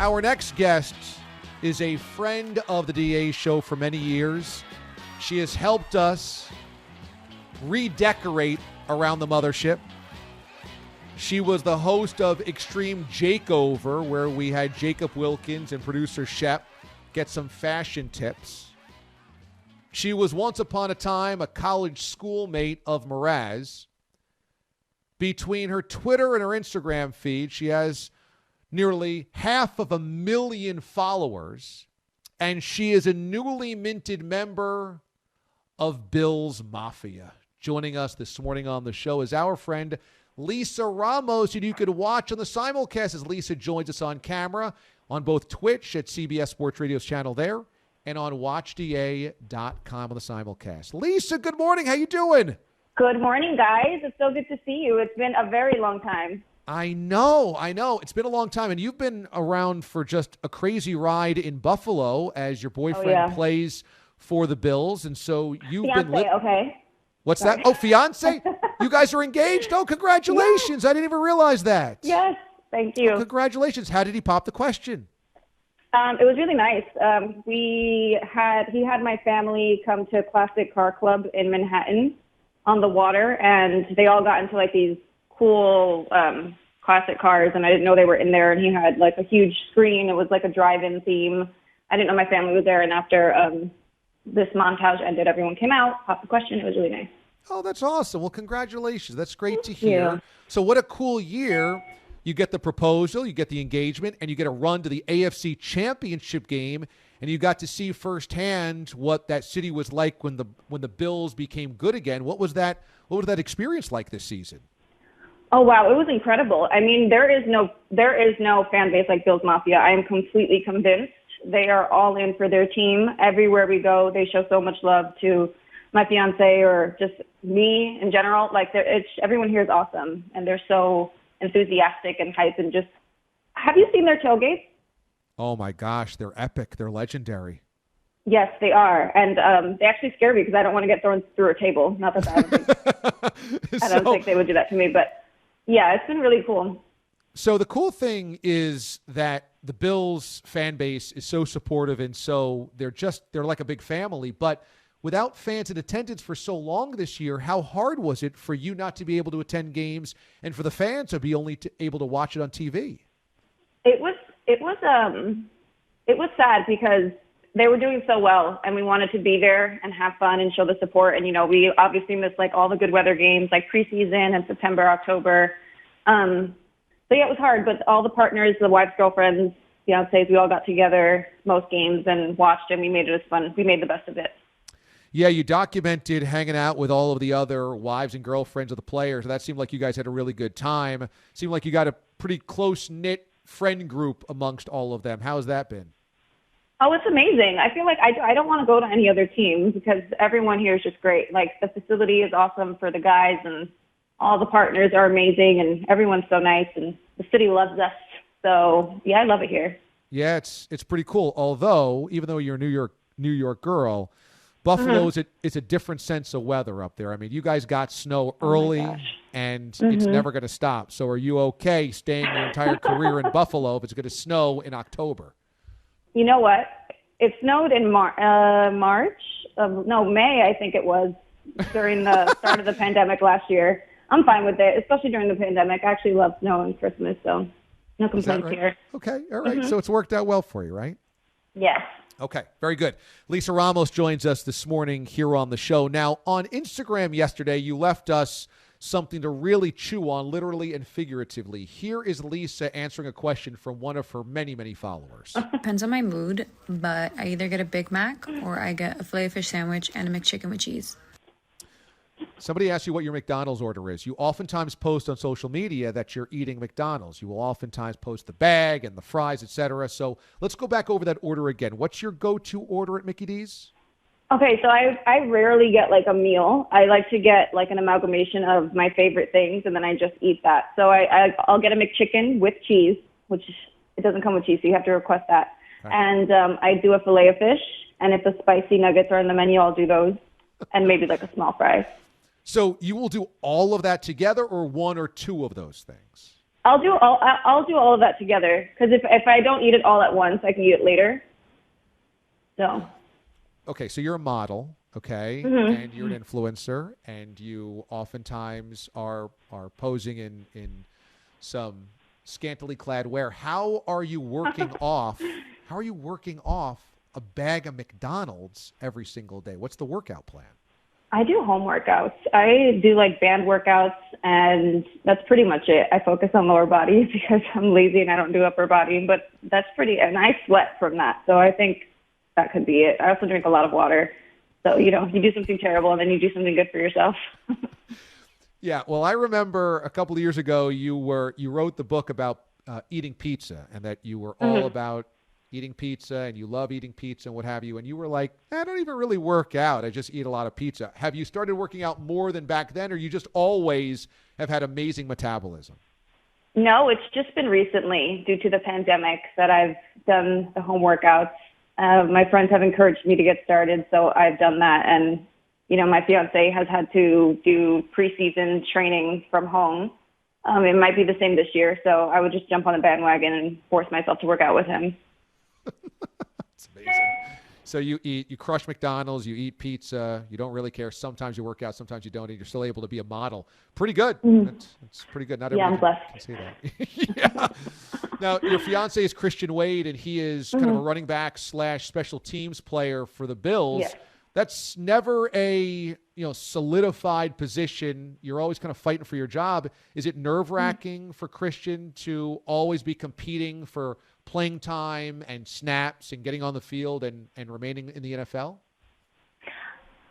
Our next guest is a friend of the DA show for many years. She has helped us redecorate around the mothership. She was the host of Extreme Jakeover, where we had Jacob Wilkins and producer Shep get some fashion tips. She was once upon a time a college schoolmate of Mraz. Between her Twitter and her Instagram feed, she has nearly 500,000 followers, and she is a newly minted member of Bill's Mafia. Joining us this morning on the show is our friend Lisa Ramos, and you could watch on the simulcast as Lisa joins us on camera on both Twitch at CBS Sports Radio's channel there and on watchda.com on the simulcast. Lisa, good morning. How you doing? Good morning, guys. It's so good to see you. It's been a very long time. I know. It's been a long time, and you've been around for just a crazy ride in Buffalo as your boyfriend plays for the Bills, and so you've been... Okay. What's that? Oh, fiance? You guys are engaged? Oh, congratulations. I didn't even realize that. Yes, thank you. Oh, congratulations. How did he pop the question? It was really nice. He had my family come to Classic Car Club in Manhattan on the water, and they all got into like these cool classic cars, and I didn't know they were in there, and he had like a huge screen. It was like a drive-in theme. I didn't know my family was there, and after this montage ended, everyone came out, popped the question. It was really nice. Oh, that's awesome. Well, congratulations. That's great to hear. Yeah. So what a cool year. You get the proposal, you get the engagement, and you get a run to the AFC Championship game, and you got to see firsthand what that city was like when the Bills became good again. What was that experience like this season? Oh, wow. It was incredible. I mean, there is no fan base like Bills Mafia. I am completely convinced. They are all in for their team. Everywhere we go, they show so much love to my fiance or just me in general. Like, everyone here is awesome, and they're so enthusiastic and hype. And just, have you seen their tailgates? Oh, my gosh. They're epic. They're legendary. Yes, they are. And they actually scare me because I don't want to get thrown through a table. Not that I don't think they would do that to me, but yeah, it's been really cool. So the cool thing is that the Bills fan base is so supportive, and so they're like a big family. But without fans in attendance for so long this year, how hard was it for you not to be able to attend games and for the fans to be only able to watch it on TV? It was sad because they were doing so well, and we wanted to be there and have fun and show the support. And, you know, we obviously missed like all the good weather games, like preseason and September, October. So yeah, it was hard, but all the partners, the wives, girlfriends, fiancés, we all got together most games and watched, and we made it as fun. We made the best of it. Yeah, you documented hanging out with all of the other wives and girlfriends of the players. That seemed like you guys had a really good time. It seemed like you got a pretty close-knit friend group amongst all of them. How's that been? Oh, it's amazing. I feel like I don't want to go to any other team because everyone here is just great. Like, the facility is awesome for the guys, and all the partners are amazing, and everyone's so nice, and the city loves us. So, yeah, I love it here. Yeah, it's pretty cool. Although, even though you're a New York girl, Buffalo is a different sense of weather up there. I mean, you guys got snow early, and it's never going to stop. So are you okay staying your entire career in Buffalo if it's going to snow in October? You know what? It snowed in May, I think it was, during the start of the pandemic last year. I'm fine with it, especially during the pandemic. I actually love snow and Christmas, so no complaints here. Okay, all right. So it's worked out well for you, right? Yes. Okay, very good. Lisa Ramos joins us this morning here on the show. Now, on Instagram yesterday, you left us something to really chew on, literally and figuratively. Here is Lisa answering a question from one of her many, many followers. Depends on my mood, but I either get a Big Mac or I get a Filet-O-Fish sandwich and a McChicken with cheese. Somebody asked you what your McDonald's order is. You oftentimes post on social media that you're eating McDonald's. You will oftentimes post the bag and the fries, etc. So let's go back over that order again. What's your go-to order at Mickey D's? Okay, so I rarely get like a meal. I like to get like an amalgamation of my favorite things, and then I just eat that. So I'll get a McChicken with cheese, which it doesn't come with cheese, so you have to request that. Okay. And I do a Filet-O-Fish, and if the spicy nuggets are in the menu, I'll do those, and maybe like a small fry. So you will do all of that together or one or two of those things? I'll do all of that together, because if I don't eat it all at once, I can eat it later. So. Okay, so you're a model, okay, Mm-hmm. and you're an influencer, and you oftentimes are posing in some scantily clad wear. How are you working off? How are you working off a bag of McDonald's every single day? What's the workout plan? I do home workouts. I do like band workouts, and that's pretty much it. I focus on lower body because I'm lazy and I don't do upper body, but that's and I sweat from that. So I think that could be it. I also drink a lot of water. So, you do something terrible and then you do something good for yourself. Yeah, well, I remember a couple of years ago you wrote the book about eating pizza, and that you were all about eating pizza, and you love eating pizza and what have you. And you were like, I don't even really work out. I just eat a lot of pizza. Have you started working out more than back then, or you just always have had amazing metabolism? No, it's just been recently due to the pandemic that I've done the home workouts. My friends have encouraged me to get started, so I've done that. And, my fiance has had to do preseason training from home. It might be the same this year, so I would just jump on the bandwagon and force myself to work out with him. That's amazing. So you crush McDonald's, you eat pizza, you don't really care. Sometimes you work out, sometimes you don't, and you're still able to be a model. Pretty good. That's pretty good. Not everyone can say that. Yeah. Now, your fiance is Christian Wade, and he is kind of a running back / special teams player for the Bills. Yeah. That's never a solidified position. You're always kind of fighting for your job. Is it nerve-wracking for Christian to always be competing for playing time and snaps and getting on the field and remaining in the NFL?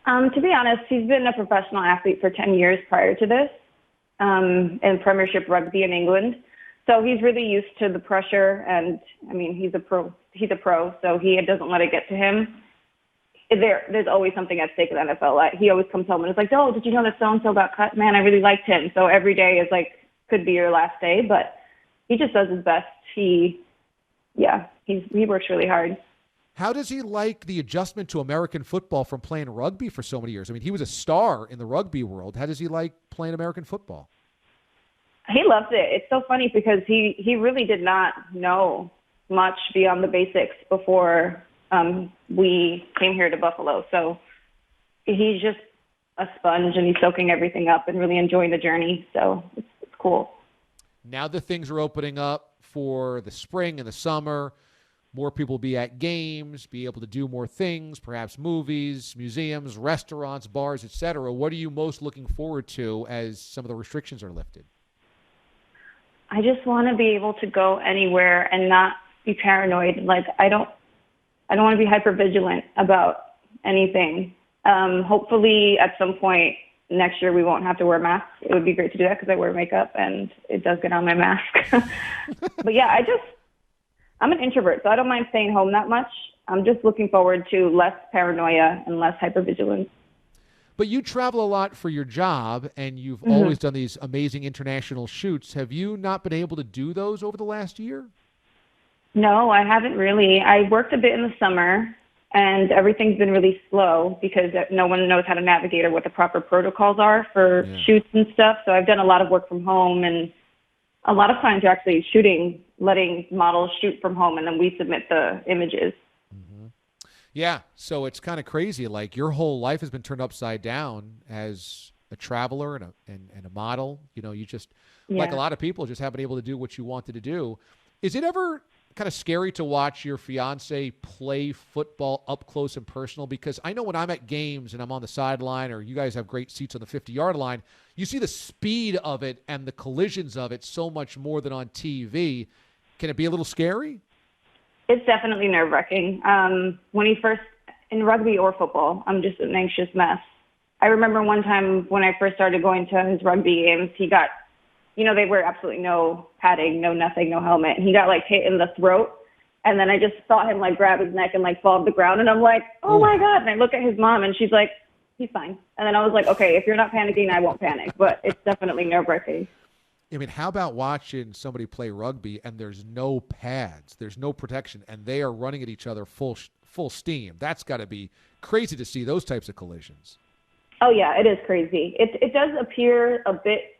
To be honest, he's been a professional athlete for 10 years prior to this, in Premiership rugby in England. So he's really used to the pressure, and he's a pro, so he doesn't let it get to him. There's always something at stake with NFL. He always comes home and is like, oh, did you know that so-and-so got cut? Man, I really liked him. So every day is could be your last day, but he just does his best. He works really hard. How does he like the adjustment to American football from playing rugby for so many years? He was a star in the rugby world. How does he like playing American football? He loves it. It's so funny because he really did not know much beyond the basics before we came here to Buffalo. So he's just a sponge, and he's soaking everything up and really enjoying the journey. So it's cool. Now that things are opening up for the spring and the summer, more people will be at games, be able to do more things, perhaps movies, museums, restaurants, bars, etc. What are you most looking forward to as some of the restrictions are lifted? I just want to be able to go anywhere and not be paranoid. I don't want to be hypervigilant about anything. Hopefully at some point next year we won't have to wear masks. It would be great to do that because I wear makeup and it does get on my mask. But yeah, I'm an introvert, so I don't mind staying home that much. I'm just looking forward to less paranoia and less hypervigilance. But you travel a lot for your job, and you've always done these amazing international shoots. Have you not been able to do those over the last year? No, I haven't really. I worked a bit in the summer, and everything's been really slow because no one knows how to navigate or what the proper protocols are for shoots and stuff. So I've done a lot of work from home, and a lot of times you're actually letting models shoot from home, and then we submit the images. Yeah, so it's kind of crazy. Your whole life has been turned upside down as a traveler and a model. You just, like a lot of people, just haven't been able to do what you wanted to do. Is it ever kind of scary to watch your fiance play football up close and personal? Because I know when I'm at games and I'm on the sideline, or you guys have great seats on the 50-yard line, you see the speed of it and the collisions of it so much more than on TV. Can it be a little scary? It's definitely nerve-wracking. When he first, in rugby or football, I'm just an anxious mess. I remember one time when I first started going to his rugby games, he got, they wear absolutely no padding, no nothing, no helmet. And he got hit in the throat. And then I just saw him grab his neck and fall to the ground. And I'm like, oh my God. And I look at his mom and she's like, he's fine. And then I was like, okay, if you're not panicking, I won't panic. But it's definitely nerve-wracking. How about watching somebody play rugby and there's no pads, there's no protection, and they are running at each other full steam? That's got to be crazy to see those types of collisions. Oh, yeah, it is crazy. It does appear a bit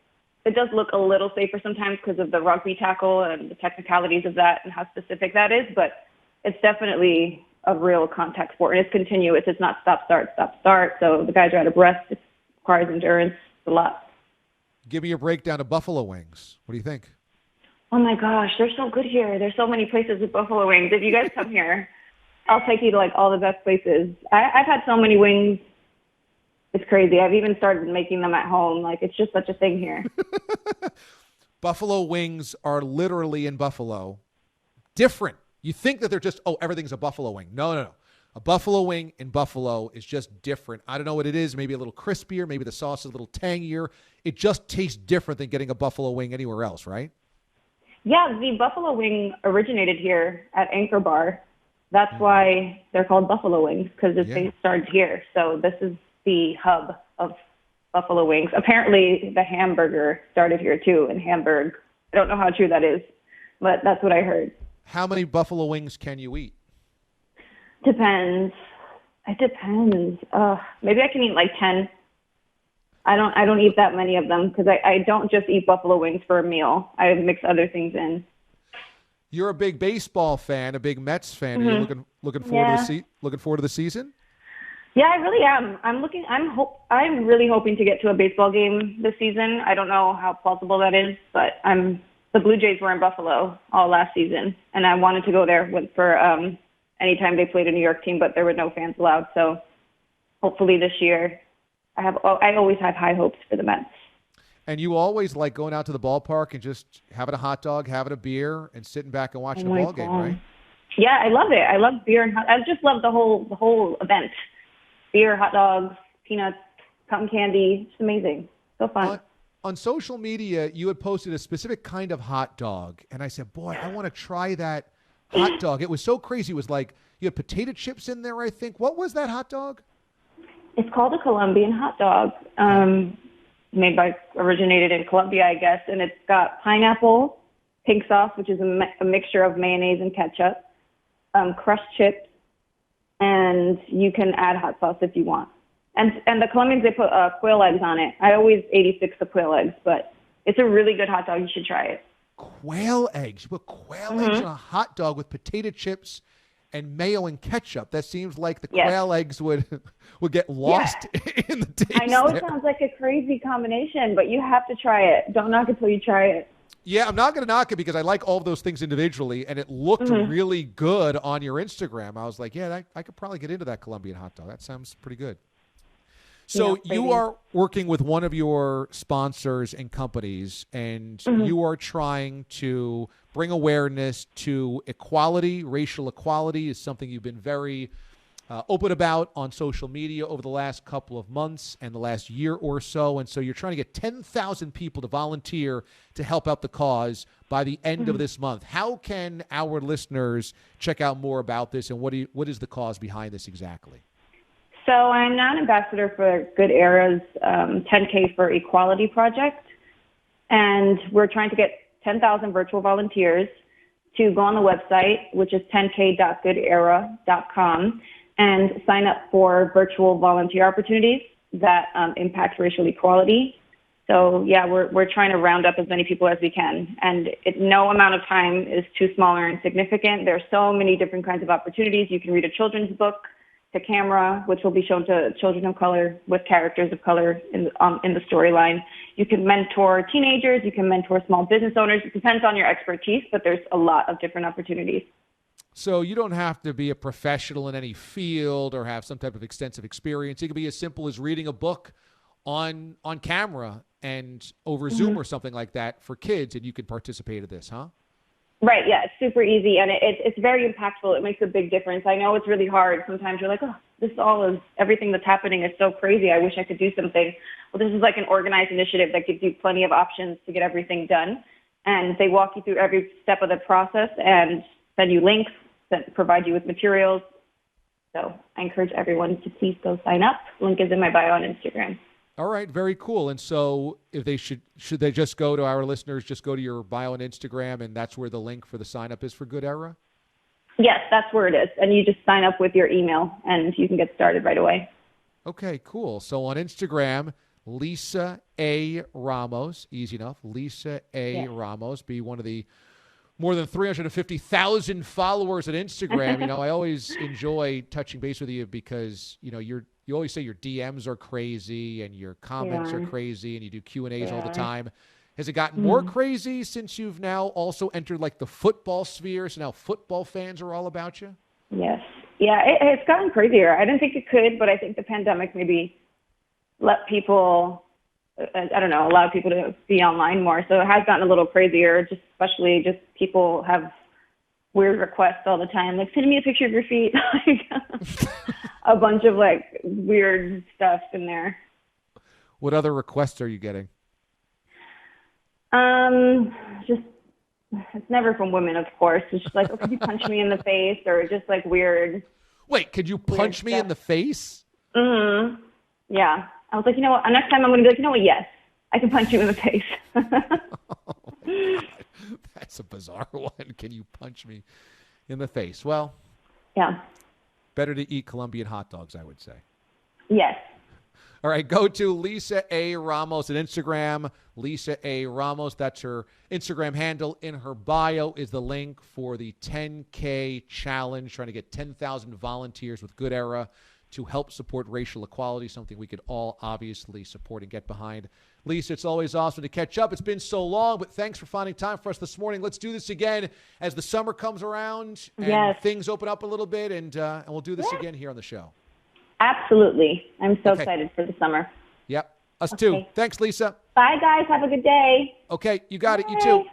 It does look a little safer sometimes because of the rugby tackle and the technicalities of that and how specific that is, but it's definitely a real contact sport, and it's continuous. It's not stop, start. So the guys are out of breath. It requires endurance. It's a lot. Give me a breakdown of buffalo wings. What do you think? Oh, my gosh. They're so good here. There's so many places with buffalo wings. If you guys come here, I'll take you to, like, all the best places. I've had so many wings. It's crazy. I've even started making them at home. Like, it's just such a thing here. Buffalo wings are literally in Buffalo different. You think that they're just, everything's a buffalo wing. No. A buffalo wing in Buffalo is just different. I don't know what it is. Maybe a little crispier. Maybe the sauce is a little tangier. It just tastes different than getting a buffalo wing anywhere else, right? Yeah, the buffalo wing originated here at Anchor Bar. That's why they're called buffalo wings, because they started here. So this is the hub of buffalo wings. Apparently, the hamburger started here, too, in Hamburg. I don't know how true that is, but that's what I heard. How many buffalo wings can you eat? Depends. It depends. Maybe I can eat like 10. I don't eat that many of them because I don't just eat buffalo wings for a meal. I mix other things in. You're a big baseball fan, a big Mets fan. Are you looking forward to the season? Yeah, I really am. I'm really hoping to get to a baseball game this season. I don't know how plausible that is, but the Blue Jays were in Buffalo all last season, and I wanted to go there for any time they played a New York team, but there were no fans allowed. So hopefully this year, I always have high hopes for the Mets. And you always like going out to the ballpark and just having a hot dog, having a beer, and sitting back and watching a ball game, right? Yeah, I love it. I love beer and I just love the whole event. Beer, hot dogs, peanuts, cotton candy. It's amazing. So fun. On social media, you had posted a specific kind of hot dog, and I said, boy, I want to try that hot dog. It was so crazy. It was like you had potato chips in there, I think. What was that hot dog? It's called a Colombian Hot Dog. Originated in Colombia, I guess, and it's got pineapple, pink sauce, which is a mixture of mayonnaise and ketchup, crushed chips, and you can add hot sauce if you want. And the Colombians, they put quail eggs on it. I always 86 the quail eggs, but it's a really good hot dog. You should try it. Quail eggs. You put quail eggs on a hot dog with potato chips and mayo and ketchup. That seems like the quail eggs would get lost in the taste. I know it sounds like a crazy combination, but you have to try it. Don't knock it till you try it. Yeah, I'm not going to knock it because I like all of those things individually, and it looked really good on your Instagram. I was like, I could probably get into that Colombian hot dog. That sounds pretty good. So you are working with one of your sponsors and companies, and you are trying to bring awareness to equality. Racial equality is something you've been very open about on social media over the last couple of months and the last year or so. And so you're trying to get 10,000 people to volunteer to help out the cause by the end of this month. How can our listeners check out more about this, and what is the cause behind this exactly? So I'm now an ambassador for Good Era's 10K for Equality project, and we're trying to get 10,000 virtual volunteers to go on the website, which is 10k.goodera.com, and sign up for virtual volunteer opportunities that impact racial equality. So, we're trying to round up as many people as we can, and no amount of time is too small or insignificant. There are so many different kinds of opportunities. You can read a children's book to camera, which will be shown to children of color with characters of color in the storyline. You can mentor teenagers. You can mentor small business owners. It depends on your expertise, but there's a lot of different opportunities. So you don't have to be a professional in any field or have some type of extensive experience. It can be as simple as reading a book on camera and over Zoom or something like that for kids, and you can participate in this, huh? Right, yeah, it's super easy, and it's very impactful. It makes a big difference. I know it's really hard. Sometimes you're like, everything that's happening is so crazy. I wish I could do something. Well, this is like an organized initiative that gives you plenty of options to get everything done, and they walk you through every step of the process and send you links that provide you with materials. So I encourage everyone to please go sign up. Link is in my bio on Instagram. All right, very cool. And so if they should they just go to our listeners, just go to your bio on Instagram, and that's where the link for the sign up is for Good Era? Yes, that's where it is. And you just sign up with your email, and you can get started right away. Okay, cool. So on Instagram, Lisa A. Ramos. Easy enough. Lisa A. Ramos. Be one of the more than 350,000 followers at Instagram. I always enjoy touching base with you because, you always say your DMs are crazy and your comments are crazy and you do Q&As all the time. Has it gotten more crazy since you've now also entered like the football sphere? So now football fans are all about you? Yes. Yeah, it's gotten crazier. I didn't think it could, but I think the pandemic maybe let people, allow people to be online more. So it has gotten a little crazier, especially people have weird requests all the time. Like, send me a picture of your feet. A bunch of like weird stuff in there. What other requests are you getting? It's never from women, of course. It's just like, oh, could you punch me in the face, or just like weird. Wait, could you punch me in the face? Mm-hmm. Yeah. I was like, you know what? Next time I'm going to be like, you know what? Yes, I can punch you in the face. That's a bizarre one. Can you punch me in the face? Well, yeah. Better to eat Colombian hot dogs, I would say. Yes. All right, go to Lisa A. Ramos on Instagram. Lisa A. Ramos, that's her Instagram handle. In her bio is the link for the 10K challenge, trying to get 10,000 volunteers with Good Era to help support racial equality, something we could all obviously support and get behind. Lisa, it's always awesome to catch up. It's been so long, but thanks for finding time for us this morning. Let's do this again as the summer comes around and things open up a little bit, and we'll do this again here on the show. Absolutely. I'm so excited for the summer. Yep. Us too. Thanks, Lisa. Bye, guys. Have a good day. Okay, you got it. You too.